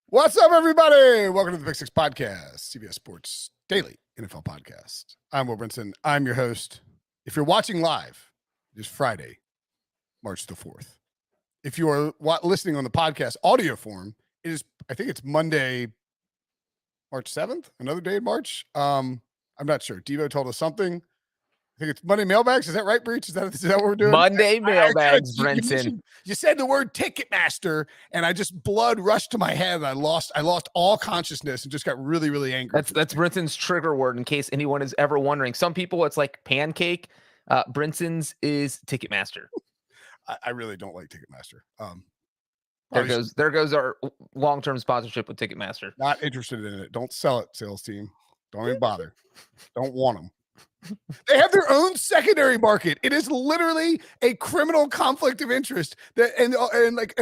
What's up, everybody? Welcome to the Big Six Podcast, CBS Sports Daily NFL Podcast. I'm Will Brinson. I'm your host. If you're watching live, it is Friday, March the 4th. If you are listening on the podcast audio form, it is, I think it's Monday, March 7th, another day in March. I'm not sure. Devo told us something. I think it's Monday Mailbags. Is that right, Breech? Is that what we're doing? Monday Mailbags, Brinson. You said the word Ticketmaster, and I just blood rushed to my head, and I lost all consciousness and just got really, really angry. That's Brinson's trigger word, in case anyone is ever wondering. Some people, it's like pancake. Brinson's is Ticketmaster. I really don't like Ticketmaster. There goes our long-term sponsorship with Ticketmaster. Not interested in it. Don't sell it, sales team. Don't even bother. Don't want them. They have their own secondary market. It is literally a criminal conflict of interest. And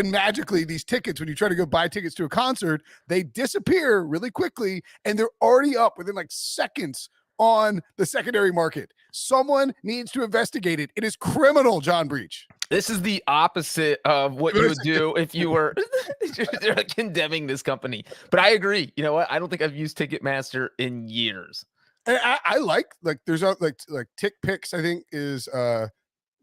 magically, these tickets, when you try to go buy tickets to a concert, they disappear really quickly, and they're already up within like seconds on the secondary market. Someone needs to investigate it. It is criminal, John Breech. This is the opposite of what you would do if you were condemning this company. But I agree. You know what? I don't think I've used Ticketmaster in years. And I like there's like Tick Picks, I think, is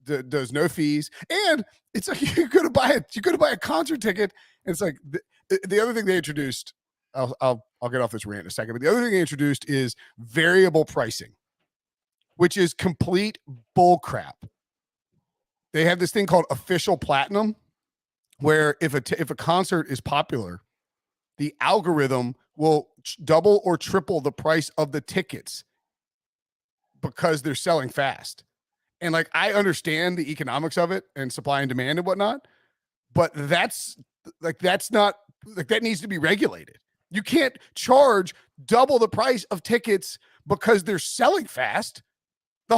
does no fees, and it's like you're gonna buy a concert ticket, and it's like the other thing they introduced. I'll get off this rant in a second, but the other thing they introduced is variable pricing, which is complete bull crap. They have this thing called official platinum, where if a concert is popular, the algorithm will double or triple the price of the tickets because they're selling fast. And like, I understand the economics of it and supply and demand and whatnot, but that needs to be regulated. You can't charge double the price of tickets because they're selling fast. The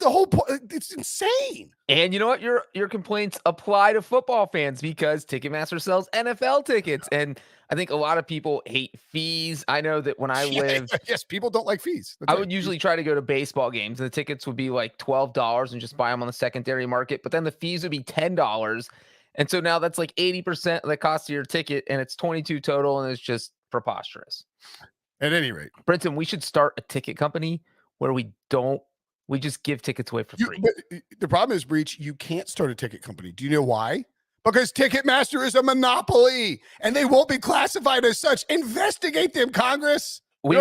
whole point, it's insane. And you know what? Your complaints apply to football fans because Ticketmaster sells NFL tickets. And I think a lot of people hate fees. I know that when I lived... Yes, people don't like fees. I would usually try to go to baseball games, and the tickets would be like $12 and just buy them on the secondary market. But then the fees would be $10. And so now that's like 80% of the cost of your ticket, and it's $22 total, and it's just preposterous. At any rate. Brinson, we should start a ticket company where we just give tickets away for free. But the problem is, Breech, you can't start a ticket company. Do you know why? Because Ticketmaster is a monopoly, and they won't be classified as such. Investigate them, Congress. We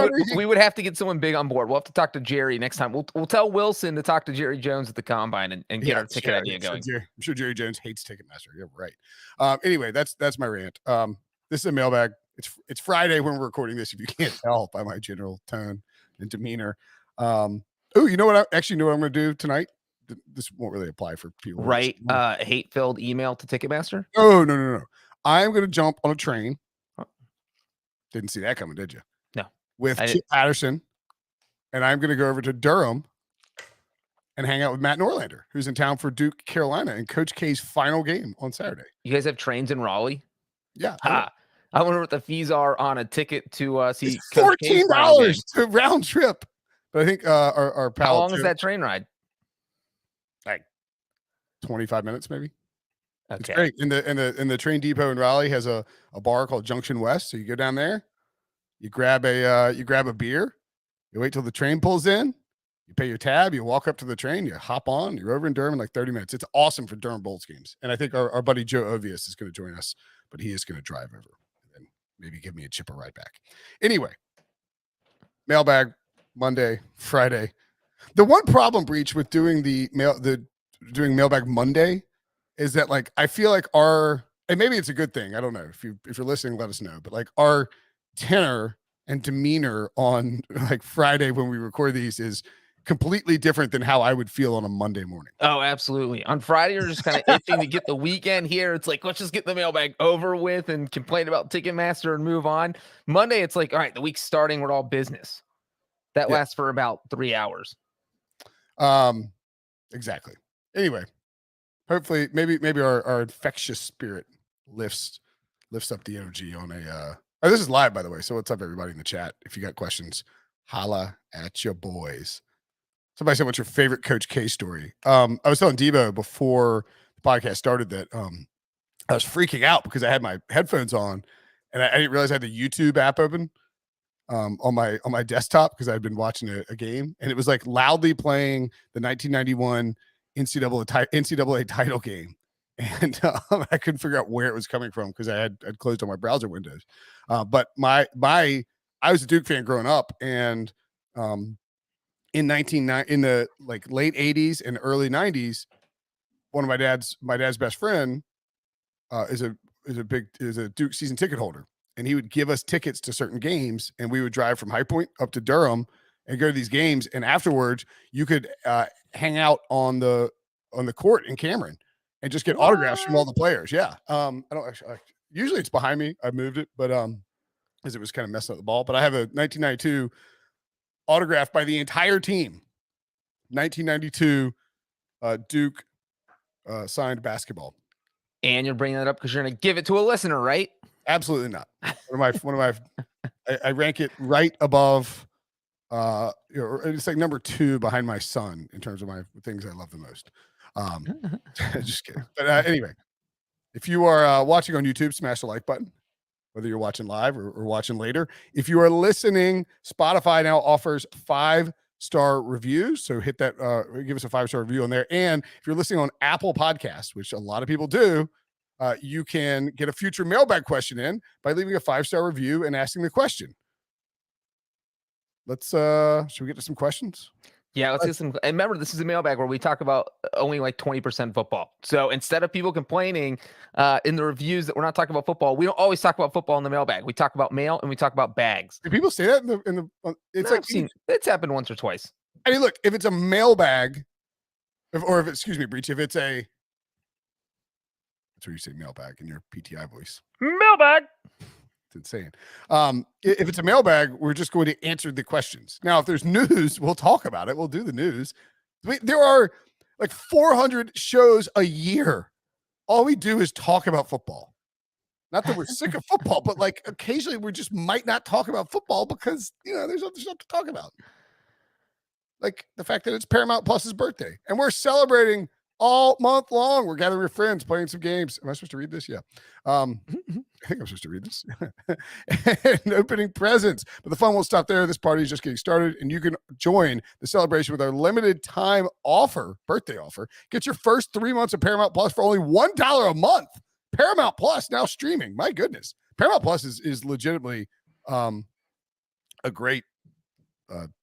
would have to get someone big on board. We'll have to talk to Jerry next time. We'll tell Wilson to talk to Jerry Jones at the Combine and get our ticket idea going. I'm sure Jerry Jones hates Ticketmaster. You're right. Anyway, that's my rant. This is a mailbag. It's Friday when we're recording this, if you can't tell by my general tone and demeanor. You know what? I actually know what I'm going to do tonight. This won't really apply for people. Right. Hate-filled email to Ticketmaster? No. I'm going to jump on a train. Didn't see that coming, did you? No. With Chip Patterson. And I'm going to go over to Durham and hang out with Matt Norlander, who's in town for Duke, Carolina, and Coach K's final game on Saturday. You guys have trains in Raleigh? Yeah. I wonder what the fees are on a ticket to see it's $14 to round trip. But I think our pal. How long is that train ride? Like 25 minutes, maybe. Okay. It's great. In the train depot in Raleigh has a bar called Junction West. So you go down there, you grab a beer, you wait till the train pulls in, you pay your tab, you walk up to the train, you hop on, you're over in Durham in like 30 minutes. It's awesome for Durham Bolts games. And I think our buddy Joe Ovius is going to join us, but he is going to drive over and maybe give me a chip a ride back. Anyway, mailbag. Monday, Friday. The one problem, Breech, with doing doing Mailbag Monday is that, like, I feel like and maybe it's a good thing. I don't know. If you're listening, let us know. But like, our tenor and demeanor on like Friday when we record these is completely different than how I would feel on a Monday morning. Oh, absolutely. On Friday, you're just kind of itching to get the weekend here. It's like, let's just get the mailbag over with and complain about Ticketmaster and move on. Monday, it's like, all right, the week's starting. We're all business. That lasts for about 3 hours. Exactly. Anyway, hopefully, maybe our infectious spirit lifts up the energy on a. This is live, by the way. So what's up, everybody in the chat? If you got questions, holla at your boys. Somebody said, "What's your favorite Coach K story?" I was telling Debo before the podcast started that I was freaking out because I had my headphones on, and I didn't realize I had the YouTube app open on my desktop because I'd been watching a game, and it was like loudly playing the 1991 NCAA title game, and I couldn't figure out where it was coming from because I'd closed all my browser windows. But I was a Duke fan growing up, and in the like late 80s and early 90s, one of my dad's best friend is a Duke season ticket holder, and he would give us tickets to certain games, and we would drive from High Point up to Durham and go to these games. And afterwards, you could hang out on the court in Cameron and just get autographs from all the players. Yeah, I don't actually. Usually it's behind me. I moved it, but as it was kind of messing up the ball. But I have a 1992 autograph by the entire team. 1992 Duke signed basketball. And you're bringing that up because you're going to give it to a listener, right? Absolutely not. One of my I rank it right above it's like number 2 behind my son in terms of my things I love the most. Just kidding. But anyway, if you are watching on YouTube, smash the like button, whether you're watching live or watching later. If you are listening, Spotify now offers 5-star reviews. So hit that, give us a 5-star review on there. And if you're listening on Apple Podcasts, which a lot of people do, you can get a future mailbag question in by leaving a 5-star review and asking the question. Should we get to some questions? Yeah, let's get some. And remember, this is a mailbag where we talk about only like 20% football. So instead of people complaining in the reviews that we're not talking about football, we don't always talk about football in the mailbag. We talk about mail and we talk about bags. Do people say that it's like it's happened once or twice. I mean, look, if it's a mailbag, excuse me, Breech, if it's a, that's where you say mailbag in your PTI voice. Mailbag. It's insane. If it's a mailbag, we're just going to answer the questions. Now, if there's news, we'll talk about it. We'll do the news. There are like 400 shows a year. All we do is talk about football. Not that we're sick of football, but like occasionally we just might not talk about football because, there's other stuff to talk about. Like the fact that it's Paramount Plus's birthday and we're celebrating all month long. We're gathering with friends, playing some games. Am I supposed to read this? Yeah. I think I'm supposed to read this. And opening presents. But the fun won't stop there. This party is just getting started, and you can join the celebration with our limited time birthday offer. Get your first 3 months of Paramount Plus for only $1 a month. Paramount Plus now streaming. My goodness. Paramount Plus is legitimately a great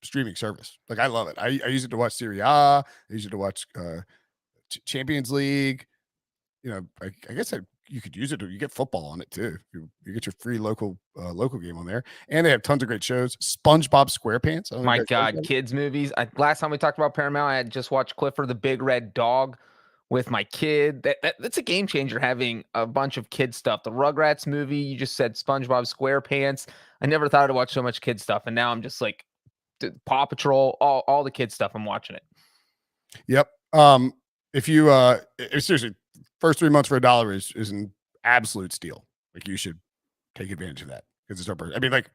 streaming service. Like, I love it. I use it to watch Serie A. I use it to watch Champions League. I guess you could use it, or you get football on it too. You get your free local game on there, and they have tons of great shows. SpongeBob SquarePants. My God, kids movies. Last time we talked about Paramount, I had just watched Clifford the Big Red Dog with my kid. That's a game changer, having a bunch of kid stuff. The Rugrats movie. You just said SpongeBob SquarePants. I never thought I'd watch so much kid stuff, and now I'm just like Paw Patrol, all the kid stuff. I'm watching it. Yep. If you seriously, first 3 months for $1 is an absolute steal. Like, you should take advantage of that because it's our birthday. I mean, like,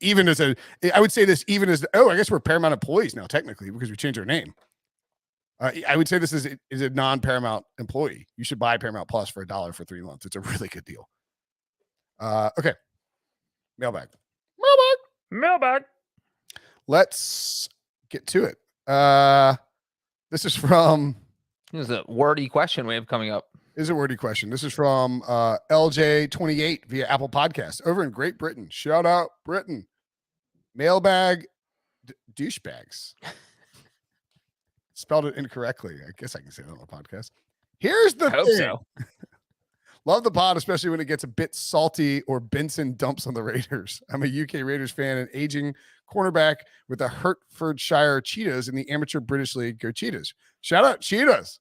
I would say this even as, I guess we're Paramount employees now, technically, because we changed our name. I would say this is a non-Paramount employee. You should buy Paramount Plus for $1 for 3 months. It's a really good deal. Okay. Mailbag. Let's get to it. This is from... This is a wordy question we have coming up. This is a wordy question. This is from LJ28 via Apple Podcasts over in Great Britain. Shout out, Britain. Mailbag douchebags. Spelled it incorrectly. I guess I can say that on the podcast. Here's the thing. So. Love the pod, especially when it gets a bit salty or Benson dumps on the Raiders. I'm a UK Raiders fan and aging cornerback with the Hertfordshire Cheetahs in the amateur British League. Go Cheetahs. Shout out Cheetahs.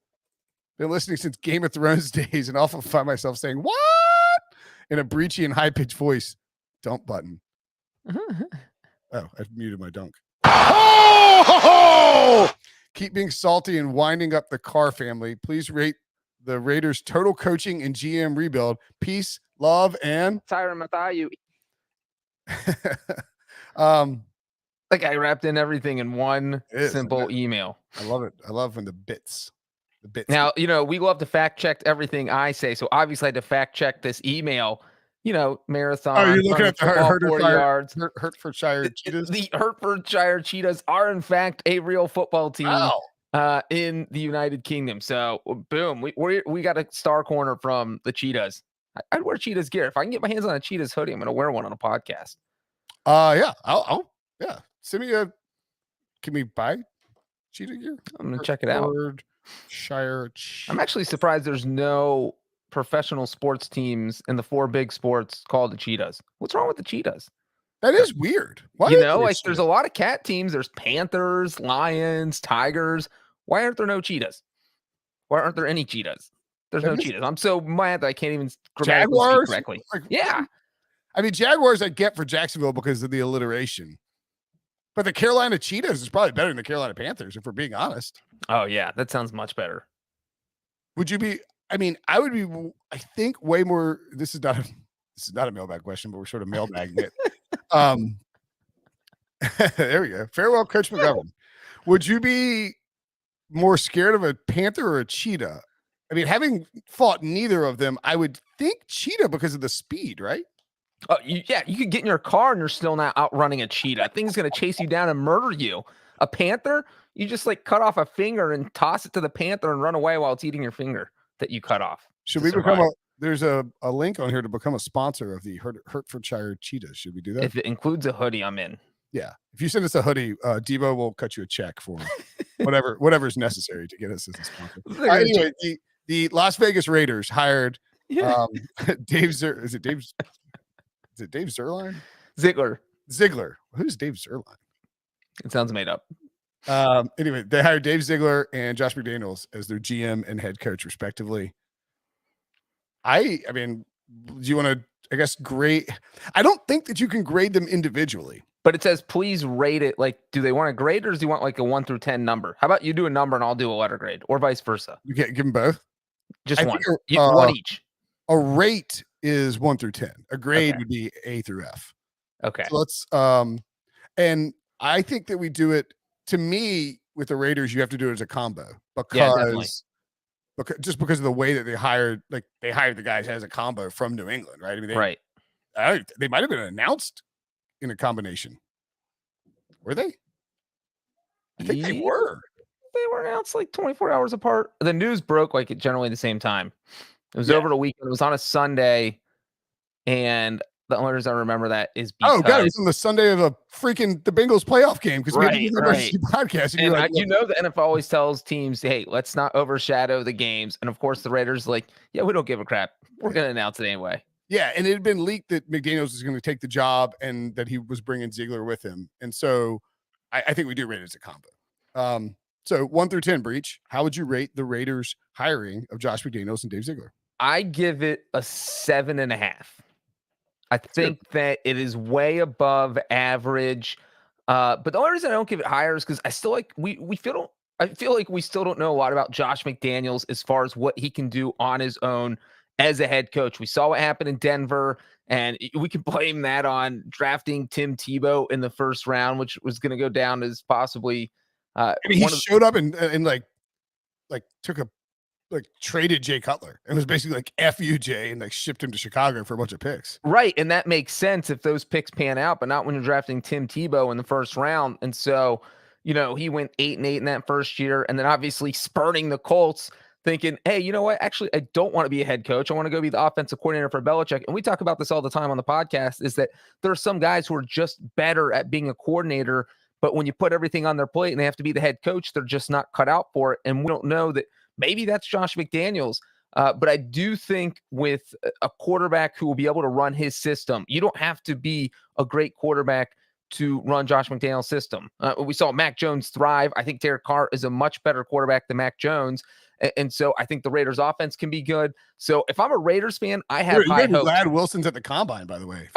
Been listening since Game of Thrones days and often find myself saying, what? In a breechy and high-pitched voice. Dump button. Oh, I've muted my dunk. Oh! Keep being salty and winding up the Carr family. Please rate the Raiders' total coaching and GM rebuild. Peace, love, and Tyron Matthew. Like, I wrapped in everything in one simple email. I love it. I love when the The bit Now, we love to fact check everything I say. So obviously I had to fact check this email, Oh, marathon, you're looking running at the football 40 yards. Hertfordshire Cheetahs? The Hertfordshire Cheetahs are in fact a real football team Wow. in the United Kingdom. So boom, we got a star corner from the Cheetahs. I'd wear Cheetahs gear. If I can get my hands on a Cheetahs hoodie, I'm going to wear one on a podcast. Yeah. Yeah. Send me can we buy Cheetah gear? I'm going to check it out. Hertfordshire I'm actually surprised there's no professional sports teams in the 4 big sports called the Cheetahs. What's wrong with the Cheetahs? That is weird. Why There's a lot of cat teams. There's Panthers, Lions, Tigers. Why aren't there no cheetahs? Why aren't there any cheetahs? There's no cheetahs. I'm so mad that I can't even grammatically speak Jaguars correctly. yeah. I mean, Jaguars I get for Jacksonville because of the alliteration. But the Carolina Cheetahs is probably better than the Carolina Panthers, if we're being honest. Oh, yeah. That sounds much better. Would you be? I mean, I would be, I think, way more. This is not a mailbag question, but we're sort of mailbagging it. There we go. Farewell, Coach McGovern. Would you be more scared of a Panther or a Cheetah? I mean, having fought neither of them, I would think Cheetah because of the speed, right? Oh, you could get in your car and you're still not outrunning a cheetah. That thing's going to chase you down and murder you. A panther, you just like cut off a finger and toss it to the panther and run away while it's eating your finger that you cut off. Should we become there's a link on here to become a sponsor of the Hertfordshire Cheetahs. Should we do that? If it includes a hoodie, I'm in. Yeah. If you send us a hoodie, Debo will cut you a check for whatever's necessary to get us as a sponsor. Anyway, the Las Vegas Raiders hired Dave is it Dave Zerline? Zigler. Who's Dave Zerline? It sounds made up. Anyway, they hired Dave Zigler and Josh McDaniels as their GM and head coach, respectively. I mean, do you want to, I guess, grade? I don't think that you can grade them individually. But it says, please rate it. Like, do they want a grade or do you want like a 1 through 10 number? How about you do a number and I'll do a letter grade, or vice versa? You can't give them both? Just one. One each. A rate is 1 through 10. A grade would be A through F. Okay. So let's and I think that we do it, to me, with the Raiders, you have to do it as a combo because of the way that they hired the guys as a combo from New England, right? I mean, they might have been announced in a combination. Were they? I think they were. They were announced like 24 hours apart. The news broke like generally the same time. It was over the weekend. It was on a Sunday, and the only reason I remember that is because it was on the Sunday of the Bengals playoff game because right. podcast. And the NFL always tells teams, "Hey, let's not overshadow the games." And of course, the Raiders like, "Yeah, we don't give a crap. We're going to announce it anyway." Yeah, and it had been leaked that McDaniels was going to take the job and that he was bringing Zigler with him, and so I think we do rate it as a combo. So 1 through 10, Breech, how would you rate the Raiders' hiring of Josh McDaniels and Dave Zigler? I give it a 7.5. I think that it is way above average. But the only reason I don't give it higher is because I still like I feel like we still don't know a lot about Josh McDaniels as far as what he can do on his own as a head coach. We saw what happened in Denver, and we can blame that on drafting Tim Tebow in the first round, which was going to go down as possibly. He showed up and traded Jay Cutler and was basically like F you, Jay, and like shipped him to Chicago for a bunch of picks. Right. And that makes sense if those picks pan out, but not when you're drafting Tim Tebow in the first round. And so, he went 8-8 in that first year, and then obviously spurning the Colts, thinking, hey, you know what? Actually, I don't want to be a head coach. I want to go be the offensive coordinator for Belichick. And we talk about this all the time on the podcast, is that there are some guys who are just better at being a coordinator, but when you put everything on their plate and they have to be the head coach, they're just not cut out for it. And we don't know that maybe that's Josh McDaniels. But I do think with a quarterback who will be able to run his system, you don't have to be a great quarterback to run Josh McDaniels' system. We saw Mac Jones thrive. I think Derek Carr is a much better quarterback than Mac Jones. And so I think the Raiders offense can be good. So if I'm a Raiders fan, I have high hopes. Glad Wilson's at the combine, by the way.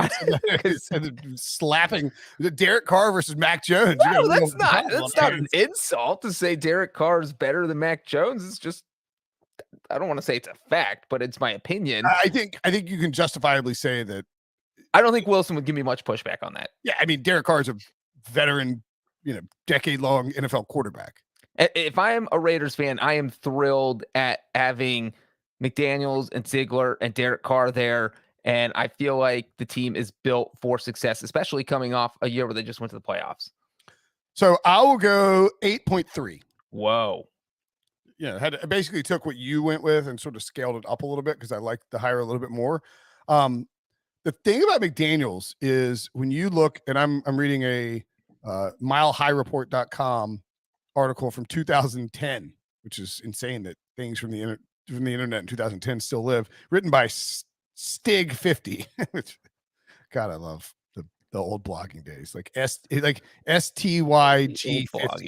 Slapping Derek Carr versus Mac Jones. No, that's not an insult to say Derek Carr is better than Mac Jones. It's just, I don't want to say it's a fact, but it's my opinion. I think you can justifiably say that. I don't think Wilson would give me much pushback on that. Yeah, I mean, Derek Carr is a veteran, decade-long NFL quarterback. If I am a Raiders fan, I am thrilled at having McDaniels and Zigler and Derek Carr there. And I feel like the team is built for success, especially coming off a year where they just went to the playoffs. So I will go 8.3. Whoa. Yeah, I basically took what you went with and sort of scaled it up a little bit because I liked the hire a little bit more. The thing about McDaniels is when you look, and I'm reading a milehighreport.com article from 2010, which is insane that things from the internet in 2010 still live, written by Stig 50, which God, I love the old blogging days, like STYG 50.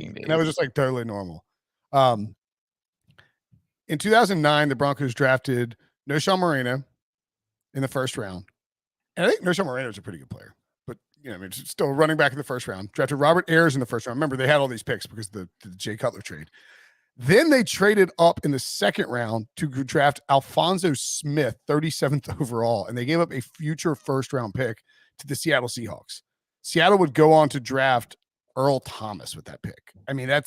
And that was just like totally normal. In 2009, the Broncos drafted Noshawn Moreno in the first round. And I think Noshawn Moreno is a pretty good player, but I mean, it's still running back in the first round. Drafted Robert Ayers in the first round. Remember, they had all these picks because of the Jay Cutler trade. Then they traded up in the second round to draft Alphonso Smith, 37th overall, and they gave up a future first-round pick to the Seattle Seahawks. Seattle would go on to draft Earl Thomas with that pick. I mean, that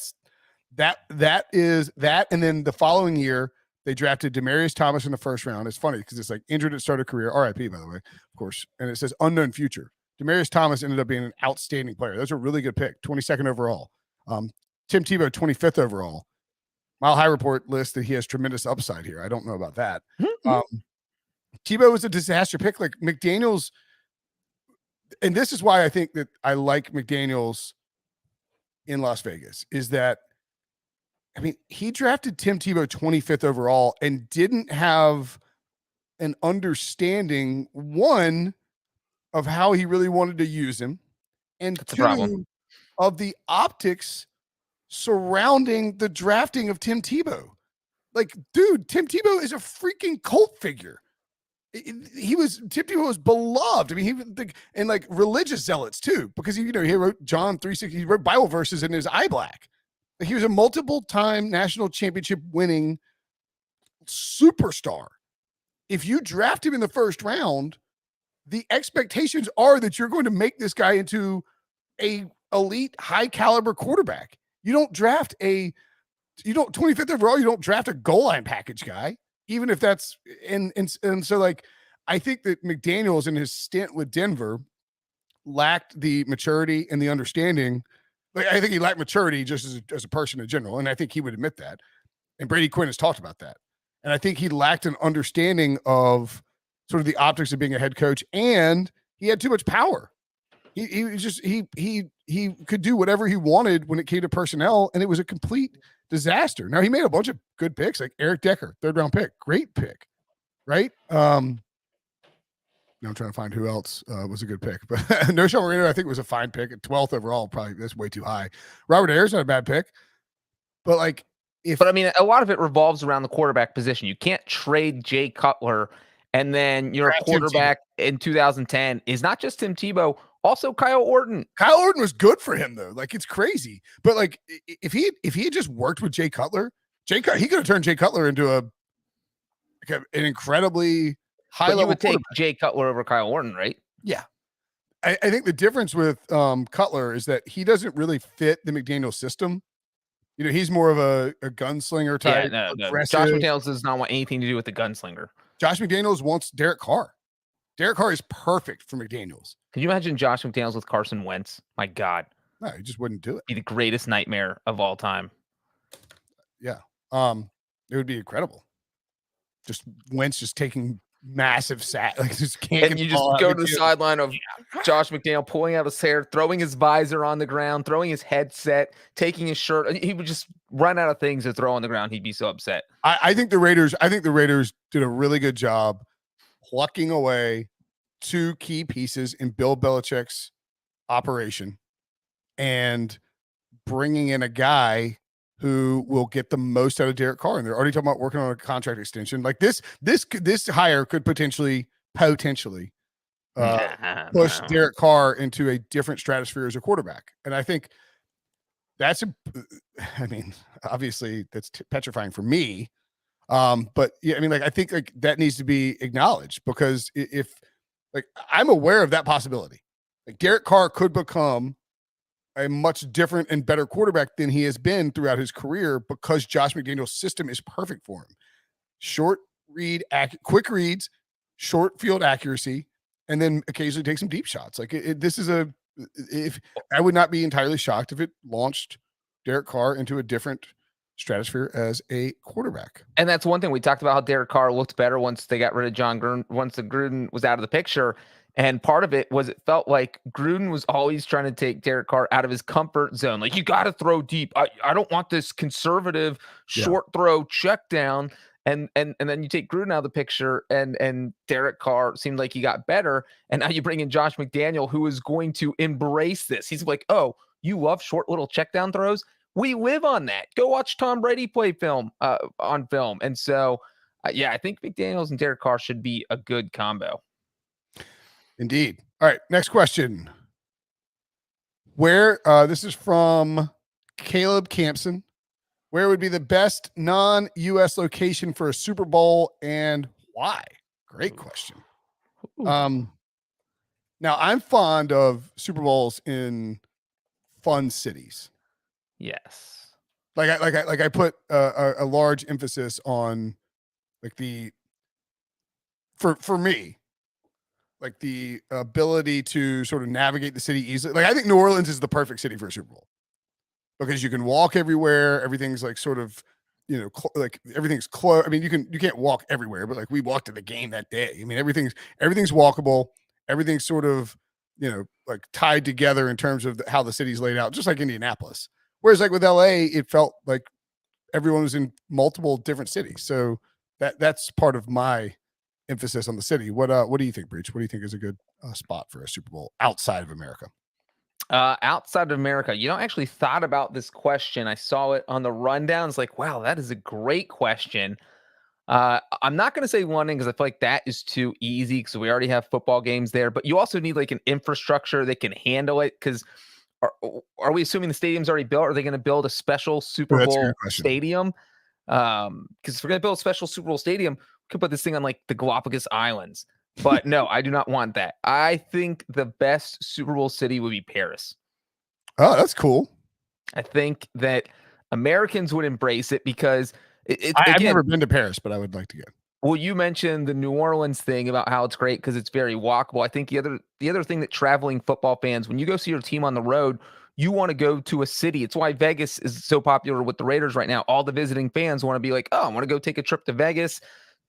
is that. And then the following year, they drafted Demaryius Thomas in the first round. It's funny because it's like injured at start of career, RIP, by the way, of course. And it says unknown future. Demaryius Thomas ended up being an outstanding player. Those are a really good pick, 22nd overall. Tim Tebow, 25th overall. Mile High Report lists that he has tremendous upside here. I don't know about that. Tebow was a disaster pick. Like McDaniels, and this is why I think that I like McDaniels in Las Vegas, is that, I mean, he drafted Tim Tebow 25th overall and didn't have an understanding, one, of how he really wanted to use him, and That's two, of the optics surrounding the drafting of Tim Tebow. Like, dude, Tim Tebow is a freaking cult figure. Tim Tebow was beloved. I mean, he was and like religious zealots too, because he wrote John 3:16. He wrote Bible verses in his eye black. He was a multiple-time national championship winning superstar. If you draft him in the first round, the expectations are that you're going to make this guy into a elite, high caliber quarterback. You don't draft 25th overall, you don't draft a goal line package guy, even if that's and so like I think that McDaniels in his stint with Denver lacked the maturity and the understanding. Like, I think he lacked maturity just as a person in general, and I think he would admit that. And Brady Quinn has talked about that. And I think he lacked an understanding of sort of the optics of being a head coach, and he had too much power. He could do whatever he wanted when it came to personnel, and it was a complete disaster. Now, he made a bunch of good picks, like Eric Decker, 3rd round pick, great pick, right? Now I'm trying to find who else was a good pick, but Noshawn Moreno I think was a fine pick at 12th overall. Probably that's way too high. Robert Ayers not a bad pick, but like I mean, a lot of it revolves around the quarterback position. You can't trade Jay Cutler, and then your quarterback in 2010 is not just Tim Tebow, also Kyle Orton. Kyle Orton was good for him though. Like, it's crazy, but like if he had just worked with Jay Cutler, he could have turned Jay Cutler into an incredibly high level. You would take Jay Cutler over Kyle Orton, right? Yeah. I think the difference with Cutler is that he doesn't really fit the McDaniel system. He's more of a gunslinger type. Yeah, no. Josh McDaniels does not want anything to do with the gunslinger. Josh McDaniels wants Derek Carr. Derek Carr is perfect for McDaniels. Can you imagine Josh McDaniels with Carson Wentz? My God. No, he just wouldn't do it. Be the greatest nightmare of all time. Yeah. It would be incredible. Just Wentz just taking massive sack, like just can't. And you just go to the sideline of Josh McDaniel pulling out his hair, throwing his visor on the ground, throwing his headset, taking his shirt. He would just run out of things to throw on the ground. He'd be so upset. I think the Raiders did a really good job plucking away 2 key pieces in Bill Belichick's operation and bringing in a guy who will get the most out of Derek Carr. And they're already talking about working on a contract extension. Like this hire could potentially push Derek Carr into a different stratosphere as a quarterback. And I think obviously that's petrifying for me. But yeah, I mean, like, I think like that needs to be acknowledged, because if like, I'm aware of that possibility. Like, Derek Carr could become a much different and better quarterback than he has been throughout his career because Josh McDaniel's system is perfect for him. Short read, quick reads, short field accuracy, and then occasionally take some deep shots. Like this is if I would not be entirely shocked if it launched Derek Carr into a different stratosphere as a quarterback. And that's one thing we talked about, how Derek Carr looked better once they got rid of John Gruden, once the Gruden was out of the picture. And part of it was, it felt like Gruden was always trying to take Derek Carr out of his comfort zone. Like, you got to throw deep. I don't want this conservative short throw check down. And then you take Gruden out of the picture, and Derek Carr seemed like he got better. And now you bring in Josh McDaniel, who is going to embrace this. He's like, oh, you love short little check down throws? We live on that. Go watch Tom Brady play film on film. And so, I think McDaniels and Derek Carr should be a good combo. Indeed. All right, next question. Where this is from Caleb Campson. Where would be the best non-US location for a Super Bowl, and why? Great question. Now, I'm fond of Super Bowls in fun cities. Yes. I put a large emphasis on for me, like the ability to sort of navigate the city easily. Like, I think New Orleans is the perfect city for a Super Bowl because you can walk everywhere. Everything's like sort of, like everything's close. I mean, you can't walk everywhere, but like we walked to the game that day. I mean, everything's walkable. Everything's sort of, like tied together in terms of how the city's laid out, just like Indianapolis. Whereas like with LA, it felt like everyone was in multiple different cities. So that's part of my emphasis on the city. What do you think, Breech? What do you think is a good spot for a Super Bowl outside of America? Outside of America, I actually thought about this question. I saw it on the rundown. It's like, wow, that is a great question. I'm not going to say London because I feel like that is too easy because we already have football games there. But you also need like an infrastructure that can handle it. Because are we assuming the stadium's already built? Or are they going to build a special Super Bowl stadium? Because if we're going to build a special Super Bowl stadium, we could put this thing on like the Galapagos Islands. But no, I do not want that. I think the best Super Bowl city would be Paris. Oh, that's cool. I think that Americans would embrace it because I've never been to Paris, but I would like to go. Well, you mentioned the New Orleans thing about how it's great because it's very walkable. I think the other thing that traveling football fans, when you go see your team on the road, you want to go to a city. It's why Vegas is so popular with the Raiders right now. All the visiting fans want to be like, oh, I want to go take a trip to Vegas,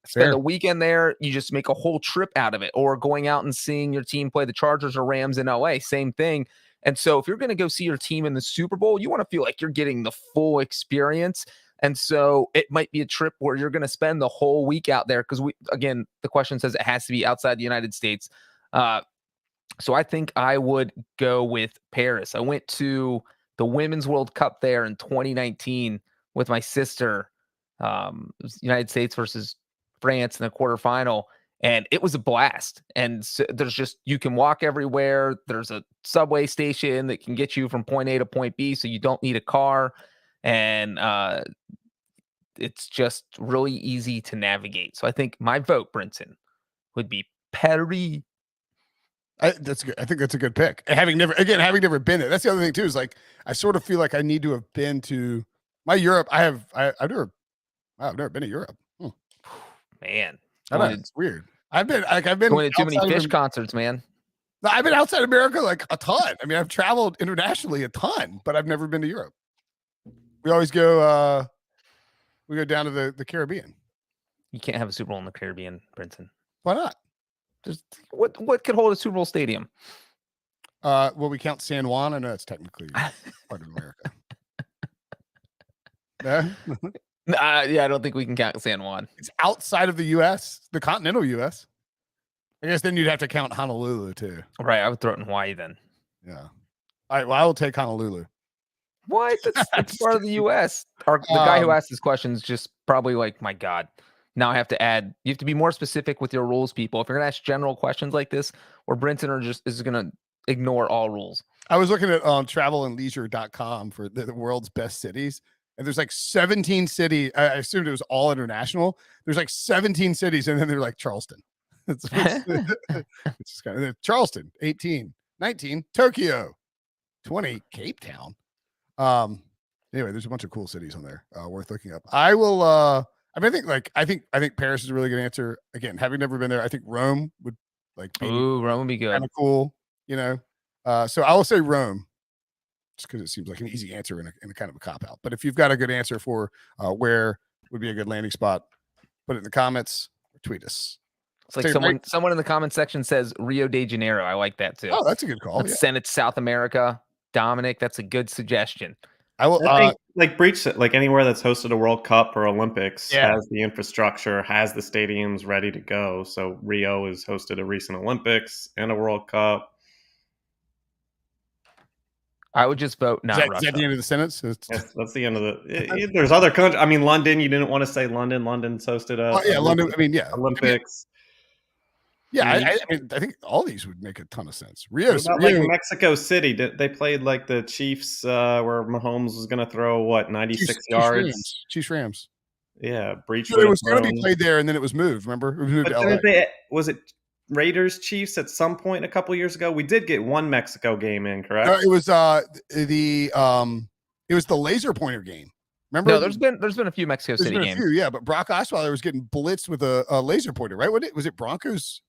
spend a weekend there. You just make a whole trip out of it. Or going out and seeing your team play the Chargers or Rams in LA, same thing. And so if you're going to go see your team in the Super Bowl, you want to feel like you're getting the full experience. And so it might be a trip where you're going to spend the whole week out there because again, the question says it has to be outside the United States. So I think I would go with Paris. I went to the Women's World Cup there in 2019 with my sister. It was United States versus France in the quarterfinal, and it was a blast. And so you can walk everywhere. There's a subway station that can get you from point A to point B, so you don't need a car. And it's just really easy to navigate. So I think my vote, Brinson, would be Paris. That's good. I think that's a good pick. Having never been there. That's the other thing too, is like, I sort of feel like I need to have been to my Europe. I've never been to Europe. Man, it's weird. I've been going to too many Fish concerts, man. No, I've been outside America like a ton. I mean, I've traveled internationally a ton, but I've never been to Europe. We always go down to the Caribbean. You can't have a Super Bowl in the Caribbean, Brinson. Why not? Just what could hold a Super Bowl stadium? Well, we count San Juan. I know it's technically part of America. Yeah, I don't think we can count San Juan. It's outside of the U.S., the continental U.S. I guess then you'd have to count Honolulu too. Right, I would throw it in Hawaii then. Yeah. All right. Well, I will take Honolulu. What? That's part of the U.S. The guy who asked this question is just probably like, my God. Now I have to add. You have to be more specific with your rules, people. If you're gonna ask general questions like this, or Brinson is gonna ignore all rules. I was looking at travelandleisure.com for the world's best cities, and there's like 17 cities. I assumed it was all international. There's like 17 cities, and then they're like Charleston. It's just kind of Charleston, 18, 19, Tokyo, 20 Cape Town. Anyway, there's a bunch of cool cities on there worth looking up. I will. I think Paris is a really good answer. Again, having never been there, I think Rome would be Rome would be good. kind of cool. So I will say Rome, just because it seems like an easy answer in a kind of a cop out. But if you've got a good answer for where would be a good landing spot, put it in the comments or tweet us. It's like someone in the comment section says Rio de Janeiro. I like that too. Oh, that's a good call. Let's send it to South America. Dominic, that's a good suggestion. I think, like Breech said, like anywhere that's hosted a World Cup or Olympics has the infrastructure, has the stadiums ready to go. So Rio has hosted a recent Olympics and a World Cup. I would just vote not Russia. Is that the end of the sentence? Yes, that's the end of the. There's other countries. I mean, London. You didn't want to say London. London's hosted London. I mean, Olympics. I mean, I think all these would make a ton of sense. Rio, like Mexico City. They played like the Chiefs, where Mahomes was going to throw 96 yards. Chiefs Rams. Yeah, Breech. So it was going to be played there, and then it was moved. Remember, it was moved to LA. Was it Raiders Chiefs at some point a couple years ago? We did get one Mexico game in, correct? It was the laser pointer game. Remember? No, there's been a few Mexico City games. But Brock Osweiler was getting blitzed with a laser pointer, right? Was it Broncos?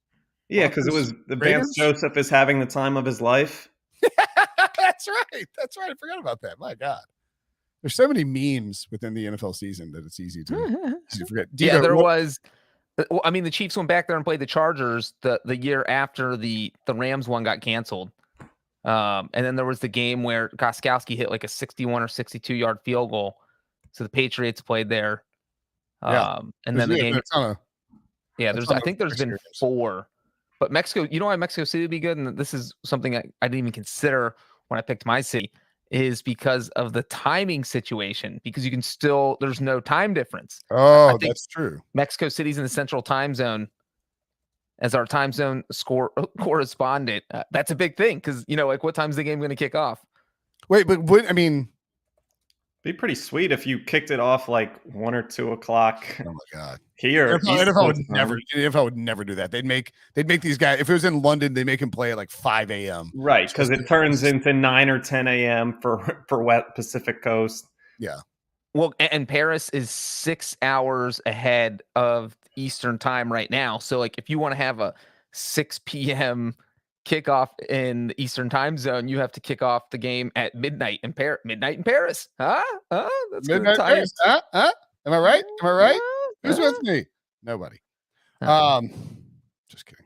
Yeah, because it was the Vance Joseph is having the time of his life. That's right. I forgot about that. My God. There's so many memes within the NFL season that it's easy to forget. Was. I mean, the Chiefs went back there and played the Chargers the year after the Rams one got canceled. And then there was the game where Gostkowski hit like a 61 or 62 yard field goal. So the Patriots played there. And then the game. I think there's been 4. But Mexico, you know why Mexico City would be good? And this is something I didn't even consider when I picked my city, is because of the timing situation, because you can still, there's no time difference. Oh, that's true. Mexico City's in the central time zone as our time zone correspondent. That's a big thing because, like what time's the game going to kick off? Wait, but I mean, be pretty sweet if you kicked it off like 1 or 2 o'clock. Oh my God! Here, NFL would never do that. They'd make these guys. If it was in London, they make them play at like 5 a.m. Right, because it turns into 9 or 10 a.m. for wet Pacific Coast. Yeah. Well, and Paris is 6 hours ahead of Eastern time right now. So, like, if you want to have a 6 p.m. kickoff in the Eastern time zone, you have to kick off the game at midnight in Paris. Midnight in Paris, huh? That's midnight Paris. Am I right? Who's with me? Nobody. Just kidding.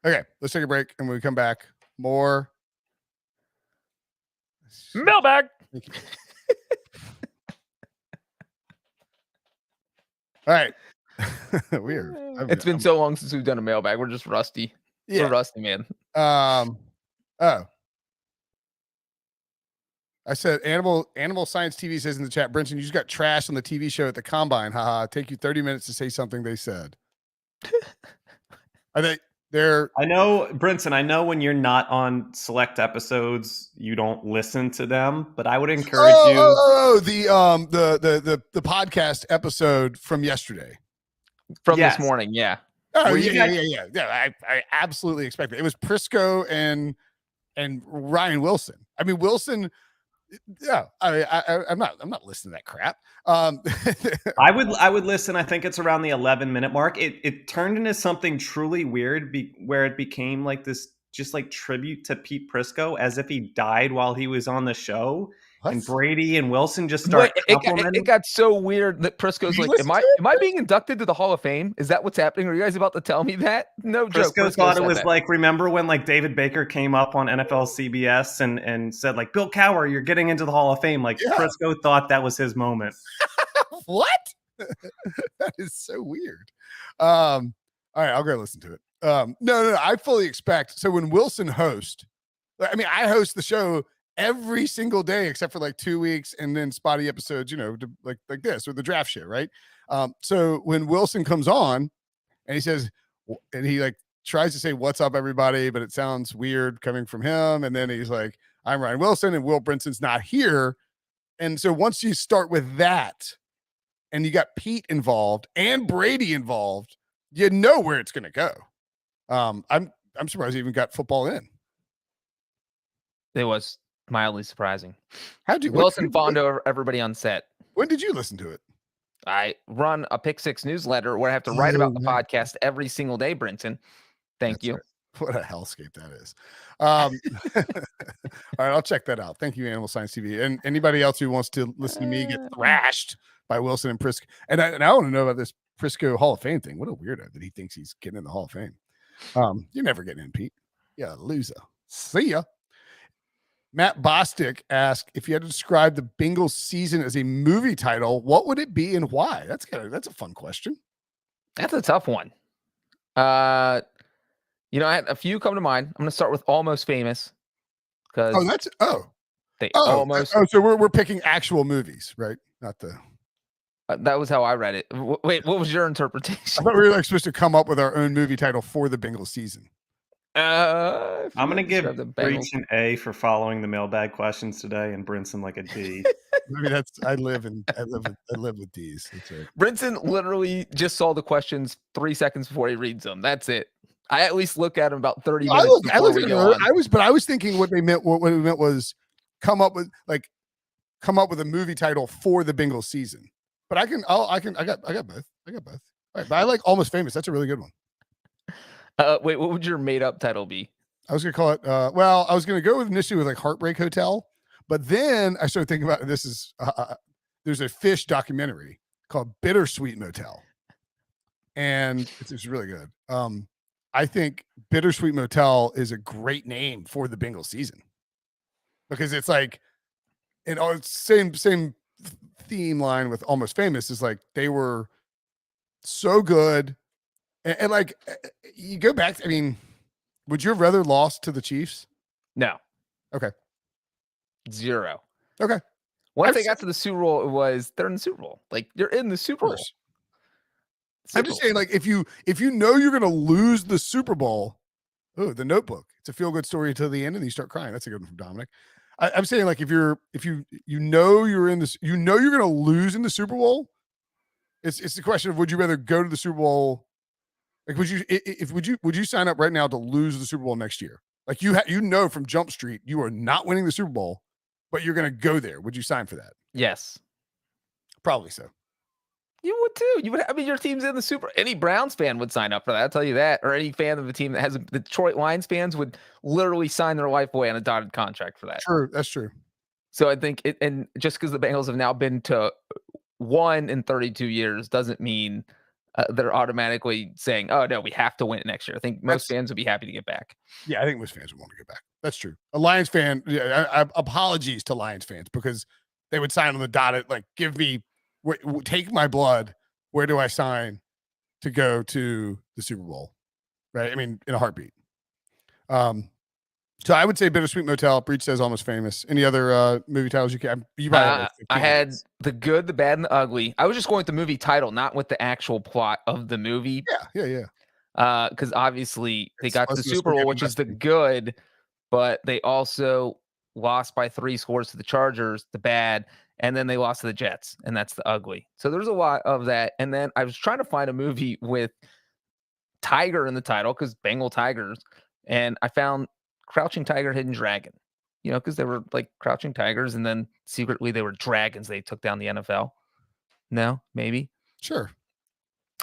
Okay, let's take a break, and when we come back, more Mailbag. Thank you. All right. Weird. It's been so long since we've done a mailbag. We're just rusty. Yeah. We're rusty, man. I said Animal Science TV says in the chat, Brinson, you just got trashed on the TV show at the Combine. Haha. Take you 30 minutes to say something they said. I think I know, Brinson, I know when you're not on select episodes, you don't listen to them, but I would encourage you. The podcast episode from yesterday. From this morning, yeah. Oh, yeah. I absolutely expect it. It was Prisco and Ryan Wilson. I mean, Wilson. Yeah, I'm not listening to that crap. I would listen. I think it's around the 11-minute mark. It turned into something truly weird, where it became like this, just like tribute to Pete Prisco, as if he died while he was on the show. What? And Brady and Wilson just started. It got so weird that Prisco's like, "Am I being inducted to the Hall of Fame? Is that what's happening? Are you guys about to tell me that?" No joke. Prisco thought it was like, remember when like David Baker came up on NFL CBS and said like, "Bill Cowher, you're getting into the Hall of Fame." Like Prisco thought that was his moment. What? That is so weird. All right, I'll go listen to it. No, I fully expect. So when Wilson hosts, I mean, I host the show every single day except for like 2 weeks and then spotty episodes, like this or the draft shit, right? So when Wilson comes on and he says, and he like tries to say, "What's up, everybody?" but it sounds weird coming from him. And then he's like, "I'm Ryan Wilson and Will Brinson's not here." And so once you start with that and you got Pete involved and Brady involved, you know where it's going to go. I'm surprised he even got football in. It was Mildly surprising. How'd you Wilson fawned over everybody on set. When did you listen to it? I run a Pick Six newsletter where I have to write about the right. podcast every single day, Brinson. Thank That's you. right. What a hellscape that is. All right, I'll check that out. Thank you, Animal Science TV. And anybody else who wants to listen to me get thrashed by Wilson and Prisco. And I want to know about this Prisco Hall of Fame thing. What a weirdo that he thinks he's getting in the Hall of Fame. You're never getting in, Pete. Yeah, loser. See ya. Matt Bostic asked, if you had to describe the Bengals season as a movie title, what would it be and why? That's a fun question. That's a tough one. I had a few come to mind. I'm going to start with Almost Famous because so we're picking actual movies, right? Not the. That was how I read it. Wait, what was your interpretation? I thought we were supposed to come up with our own movie title for the Bengals season. I'm going to give Breech an A for following the mailbag questions today, and Brinson like a D. Maybe I live with D's. That's right. Brinson literally just saw the questions 3 seconds before he reads them. That's it. I at least look at them about 30 minutes before we go on. I was thinking what they meant. What it meant was come up with a movie title for the Bengals season. But I got both. All right, but I like Almost Famous. That's a really good one. Wait, what would your made up title be? I was gonna call it. I was gonna go initially with like Heartbreak Hotel, but then I started thinking about this is there's a fish documentary called Bittersweet Motel, and it's really good. I think Bittersweet Motel is a great name for the Bengals season because it's like, same theme line with Almost Famous is like they were so good, and like you go back. I mean, would you have rather lost to the Chiefs? No. Okay. 0. Okay. Once they got to the Super Bowl, they're in the Super Bowl. Like you're in the Super Bowl. I'm just saying, like, if you know you're gonna lose the Super Bowl, The Notebook. It's a feel good story until the end, and you start crying. That's a good one from Dominic. I'm saying, like, if you know you're in this, you're gonna lose in the Super Bowl. It's the question of would you rather go to the Super Bowl? Like, would you sign up right now to lose the Super Bowl next year? Like you know from Jump Street you are not winning the Super Bowl, but you're gonna go there. Would you sign for that? Yes, probably so. You would too. You would. I mean, your team's in the Super. Any Browns fan would sign up for that. I'll tell you that. Or any fan of a team that has the Detroit Lions fans would literally sign their life away on a dotted contract for that. True, that's true. So I think and just because the Bengals have now been to 1 in 32 years doesn't mean they're automatically saying, "Oh no, we have to win it next year." I think most fans would be happy to get back. Yeah, I think most fans would want to get back. That's true. A Lions fan. Yeah, apologies to Lions fans because they would sign on the dotted. Like, take my blood. Where do I sign to go to the Super Bowl? Right. I mean, in a heartbeat. So I would say Bittersweet Motel. Breech says Almost Famous. Any other movie titles you can? I had The Good, the Bad, and the Ugly. I was just going with the movie title, not with the actual plot of the movie. Yeah. Because obviously they got to the Super Bowl, which is the good, but they also lost by 3 scores to the Chargers, the bad, and then they lost to the Jets, and that's the ugly. So there's a lot of that. And then I was trying to find a movie with Tiger in the title because Bengal Tigers, and I found Crouching Tiger, Hidden Dragon. Because they were like crouching tigers, and then secretly they were dragons. They took down the NFL. No, maybe. Sure.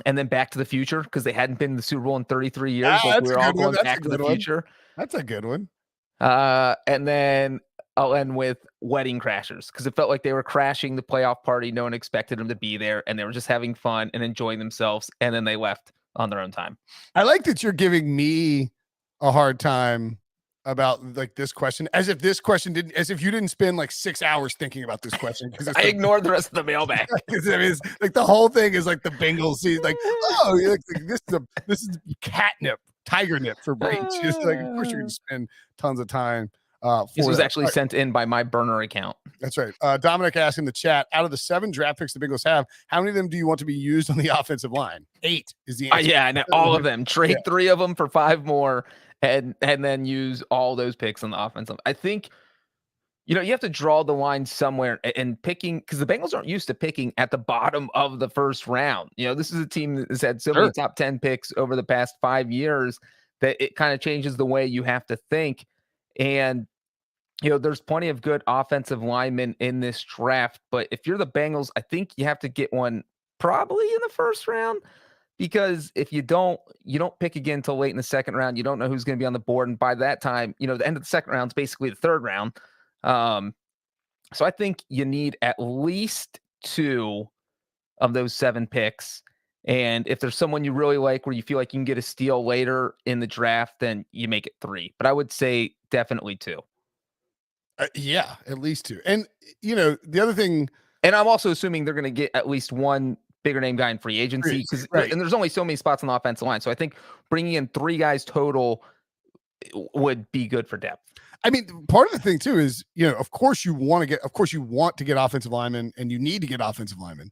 And then Back to the Future because they hadn't been in the Super Bowl in 33 years. Like we were all going Back to the Future. That's a good one. And then I'll end with Wedding Crashers because it felt like they were crashing the playoff party. No one expected them to be there, and they were just having fun and enjoying themselves. And then they left on their own time. I like that you're giving me a hard time about like this question, as if you didn't spend like 6 hours thinking about this question. Because I ignored the rest of the mailbag. Because it is like the whole thing is like the Bengals season. Like, this is catnip, tiger nip for Breech. Just like, of course, you're going to spend tons of time. This was actually sent in by my burner account. That's right. Dominic asked in the chat, out of the 7 draft picks the Bengals have, how many of them do you want to be used on the offensive line? 8 is the answer. Yeah, all of them. Trade 3 of them for 5 more. And then use all those picks on the offensive. I think, you have to draw the line somewhere and picking, because the Bengals aren't used to picking at the bottom of the first round. This is a team that has had so many top 10 picks over the past 5 years that it kind of changes the way you have to think. And There's plenty of good offensive linemen in this draft, but if you're the Bengals, I think you have to get one probably in the first round, because if you don't pick again until late in the second round. You don't know who's going to be on the board, and by that time, the end of the second round is basically the third round. So I think you need at least 2 of those 7 picks. And if there's someone you really like where you feel like you can get a steal later in the draft, then you make it 3. But I would say definitely 2. Yeah, at least 2. And the other thing, and I'm also assuming they're going to get at least one bigger name guy in free agency, because right. And there's only so many spots on the offensive line. So I think bringing in 3 guys total would be good for depth. I mean, part of the thing too is, of course you want to get offensive linemen, and you need to get offensive linemen.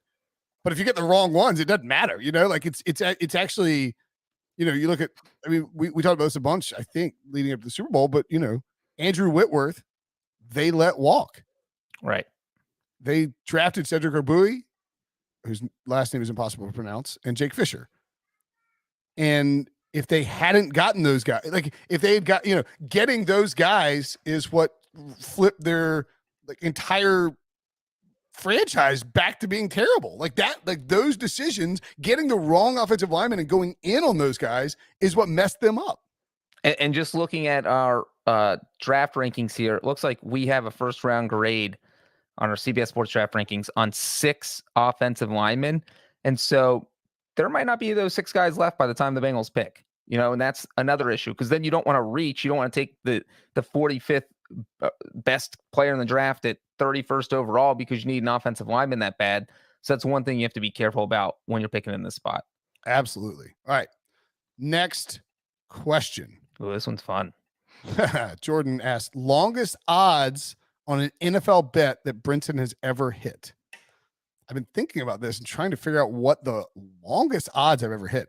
But if you get the wrong ones, it doesn't matter. Like it's actually, you look at, I mean, we talked about this a bunch, I think, leading up to the Super Bowl, but Andrew Whitworth, they let walk. Right. They drafted Cedric Ogbuehi, whose last name is impossible to pronounce, and Jake Fisher. And if they hadn't gotten those guys, like if they had got, getting those guys is what flipped their entire franchise back to being terrible. Like those decisions, getting the wrong offensive lineman and going in on those guys is what messed them up. And just looking at our draft rankings here, it looks like we have a first round grade on our CBS Sports draft rankings on 6 offensive linemen. And so there might not be those 6 guys left by the time the Bengals pick, and that's another issue, because then you don't want to reach. You don't want to take the 45th best player in the draft at 31st overall because you need an offensive lineman that bad. So that's one thing you have to be careful about when you're picking in this spot. Absolutely. All right. Next question. Ooh, this one's fun. Jordan asked, longest odds on an NFL bet that Brinson has ever hit. I've been thinking about this and trying to figure out what the longest odds I've ever hit.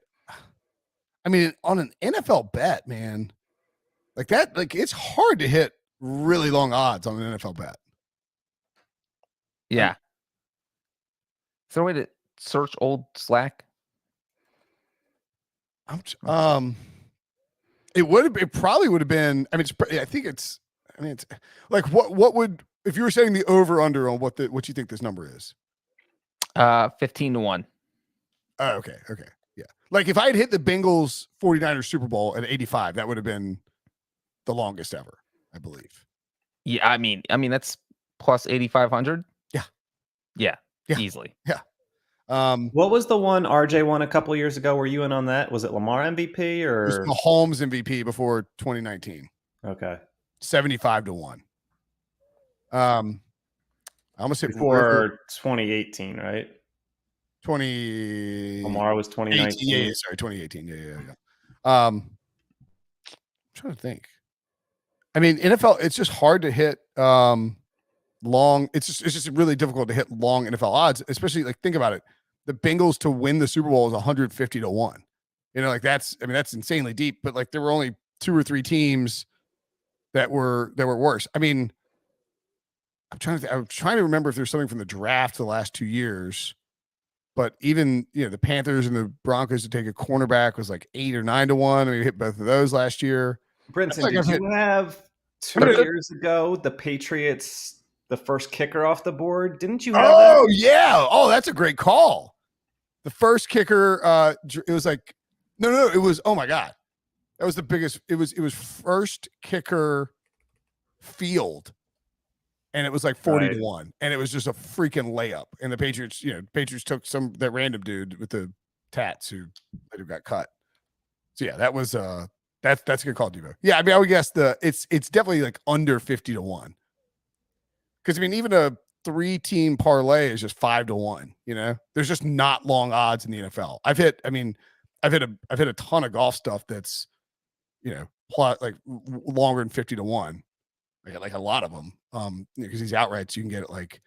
I mean, on an NFL bet, man, like that, it's hard to hit really long odds on an NFL bet. Yeah. Is there a way to search old Slack? It probably would have been, I mean, it's like, what would, if you were setting the over under on what you think this number is? 15-1. Oh, okay. Yeah. Like if I had hit the Bengals 49ers Super Bowl at 85, that would have been the longest ever, I believe. Yeah. I mean, that's plus 8,500. Yeah. Easily. Yeah. What was the one RJ won a couple years ago? Were you in on that? Was it Lamar MVP or? It was Mahomes MVP before 2019. Okay. 75-1. I almost hit before 2018, right? 20. Lamar was 2019. Yeah, sorry, 2018. Yeah. I'm trying to think. I mean, NFL, it's just hard to hit long. It's just really difficult to hit long NFL odds, especially like, think about it. The Bengals to win the Super Bowl is 150-1. That's insanely deep, but like there were only 2 or 3 teams that were worse. I mean, I'm trying to remember if there's something from the draft the last 2 years, but even, the Panthers and the Broncos to take a cornerback was like 8 or 9-1. I mean, we hit both of those last year. Brinson, did you have 2 years ago the Patriots, the first kicker off the board? Didn't you have that? Oh, yeah. Oh, that's a great call. The first kicker, it was like, no, it was, oh my God. That was the biggest. It was first kicker field. And it was like 40-1. And it was just a freaking layup. And the Patriots, Patriots took that random dude with the tats who later got cut. So yeah, that was that's a good call, Devo. Yeah, I mean, I would guess it's definitely like under 50-1. Because I mean, even a 3-team parlay is just 5-1. There's just not long odds in the NFL. I've hit a ton of golf stuff that's plot like longer than 50-1. Like a lot of them, because these outrights you can get it like,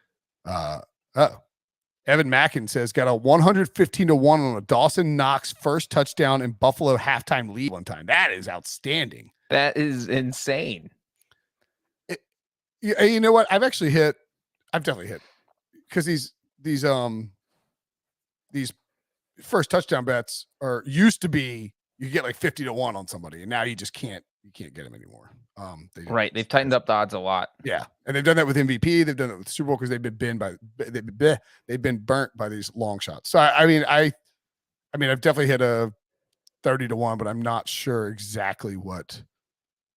Evan Mackin says got a 115-1 on a Dawson Knox first touchdown and Buffalo halftime lead one time. That is outstanding. That is insane. You know what? I've definitely hit, because these first touchdown bets used to be you get like 50 to 1 on somebody, and now you can't get them anymore. Right. They've tightened up the odds a lot. Yeah. And they've done that with MVP. They've done it with Super Bowl because they've been burnt by these long shots. So I mean, I've definitely hit a 30 to 1, but I'm not sure exactly what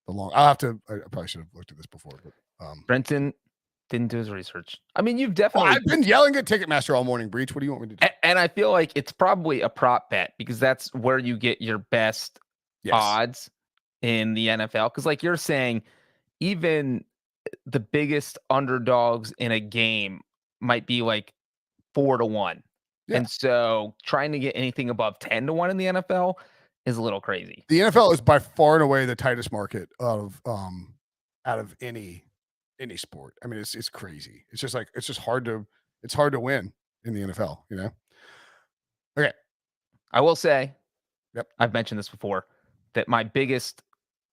the long. I probably should have looked at this before, but Brinson didn't do his research. I mean, you've well, definitely. I've been yelling at Ticketmaster all morning, Breech. What do you want me to do? And I feel like it's probably a prop bet because that's where you get your best odds in the NFL. Because, like you're saying, even the biggest underdogs in a game might be like 4 to 1. Yeah. And so trying to get anything above 10 to 1 in the NFL is a little crazy. The NFL is by far and away the tightest market out of any sport. I mean, it's crazy. It's just hard to win in the NFL, you know? Okay. I will say, yep, I've mentioned this before, that my biggest